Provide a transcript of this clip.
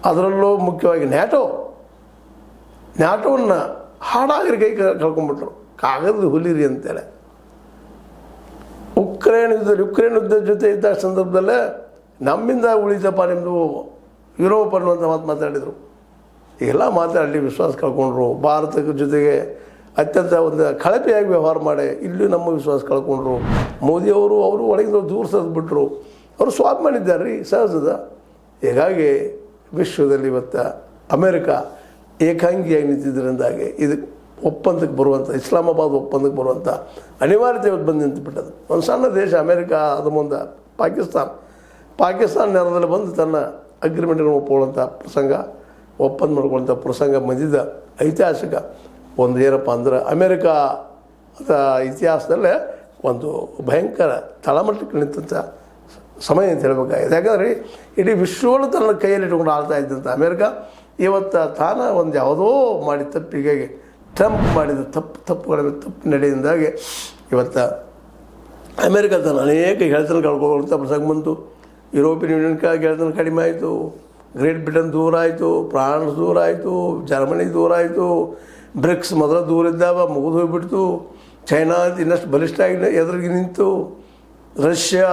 ಅದರಲ್ಲೂ ಮುಖ್ಯವಾಗಿ ನ್ಯಾಟೋವನ್ನು ಹಾಡಾಗರಿ ಕೈ ಕಳ್ಕೊಂಡ್ಬಿಟ್ರು, ಕಾಗದದ ಹುಲಿರಿ ಅಂತೇಳಿ. ಯುಕ್ರೇನ್ ಯುದ್ಧದ ಜೊತೆ ಇದ್ದ ಸಂದರ್ಭದಲ್ಲೇ ನಮ್ಮಿಂದ ಉಳಿತಪ್ಪ ನಿಮ್ಮದು ಯುರೋಪ್ ಅನ್ನುವಂಥ ಮಾತಾಡಿದರು. ಈಗೆಲ್ಲ ಮಾತಾಡಲಿ ವಿಶ್ವಾಸ ಕಳ್ಕೊಂಡ್ರು. ಭಾರತದ ಜೊತೆಗೆ ಅತ್ಯಂತ ಒಂದು ಕಳಪೆಯಾಗಿ ವ್ಯವಹಾರ ಮಾಡಿ ಇಲ್ಲಿ ನಮ್ಮ ವಿಶ್ವಾಸ ಕಳ್ಕೊಂಡ್ರು. ಮೋದಿಯವರು ಒಳಗಿಂದ ದೂರ ಸರಿದ್ಬಿಟ್ರು. ಅವರು ಸ್ವಾಪ್ ಮಾಡಿದ್ದಾರೆ ರೀ, ಸಹಜದ. ಹೀಗಾಗಿ ವಿಶ್ವದಲ್ಲಿ ಇವತ್ತು ಅಮೇರಿಕ ಏಕಾಂಗಿಯಾಗಿ ನಿಂತಿದ್ದರಿಂದಾಗಿ ಇದು ಒಪ್ಪಂದಕ್ಕೆ ಬರುವಂಥ, ಇಸ್ಲಾಮಾಬಾದ್ ಒಪ್ಪಂದಕ್ಕೆ ಬರುವಂಥ ಅನಿವಾರ್ಯತೆ ಇವತ್ತು ಬಂದು ನಿಂತುಬಿಟ್ಟದು. ಒಂದು ಸಣ್ಣ ದೇಶ ಅಮೇರಿಕ, ಅದು ಮುಂದೆ ಪಾಕಿಸ್ತಾನ ನೆಲದಲ್ಲಿ ಬಂದು ತನ್ನ ಅಗ್ರಿಮೆಂಟ್ಗಳನ್ನು ಒಪ್ಕೊಳ್ಳುವಂಥ ಪ್ರಸಂಗ, ಒಪ್ಪಂದ ಮಾಡ್ಕೊಳ್ಳುವಂಥ ಪ್ರಸಂಗ ಬಂದಿದ್ದ ಐತಿಹಾಸಿಕ ಒಂದು ಏನಪ್ಪ ಅಂದ್ರೆ ಅಮೇರಿಕಾದ ಇತಿಹಾಸದಲ್ಲೇ ಒಂದು ಭಯಂಕರ ತಳಮಟ್ಟಕ್ಕೆ ನಿಂತಂಥ ಸಮಯ ಅಂತ ಹೇಳಬೇಕಾಗಿದೆ. ಯಾಕಂದರೆ ಇಡೀ ವಿಶ್ವವನ್ನು ತನ್ನ ಕೈಯಲ್ಲಿ ಇಟ್ಕೊಂಡು ಆಳ್ತಾ ಇದ್ದಂಥ ಅಮೇರಿಕ ಇವತ್ತು ತಾನ ಒಂದು ಯಾವುದೋ ಮಾಡಿ ತಪ್ಪಿಗೆ ಟ್ರಂಪ್ ಮಾಡಿದ ತಪ್ಪುಗಳ ತಪ್ಪು ನಡೆಯಿಂದಾಗಿ ಇವತ್ತು ಅಮೇರಿಕ ತನ್ನ ಅನೇಕ ಗೆಳೆತನ ಕಳ್ಕೊಳ್ಳುವಂಥ ಪ್ರಸಂಗ ಬಂತು. ಯುರೋಪಿಯನ್ ಯೂನಿಯನ್ ಗೆಳೆತನ ಕಡಿಮೆ ಆಯಿತು, ಗ್ರೇಟ್ ಬ್ರಿಟನ್ ದೂರ ಆಯಿತು, ಫ್ರಾನ್ಸ್ ದೂರ ಆಯಿತು, ಜರ್ಮನಿ ದೂರ ಆಯಿತು, ಬ್ರಿಕ್ಸ್ ಮೊದಲು ದೂರ ಇದ್ದಾಗ ಮುಗಿದು ಹೋಗ್ಬಿಡ್ತು, ಚೈನಾ ಇನ್ನಷ್ಟು ಬಲಿಷ್ಠ ಆಗಿ ಎದುರಿಗೆ ನಿಂತು, ರಷ್ಯಾ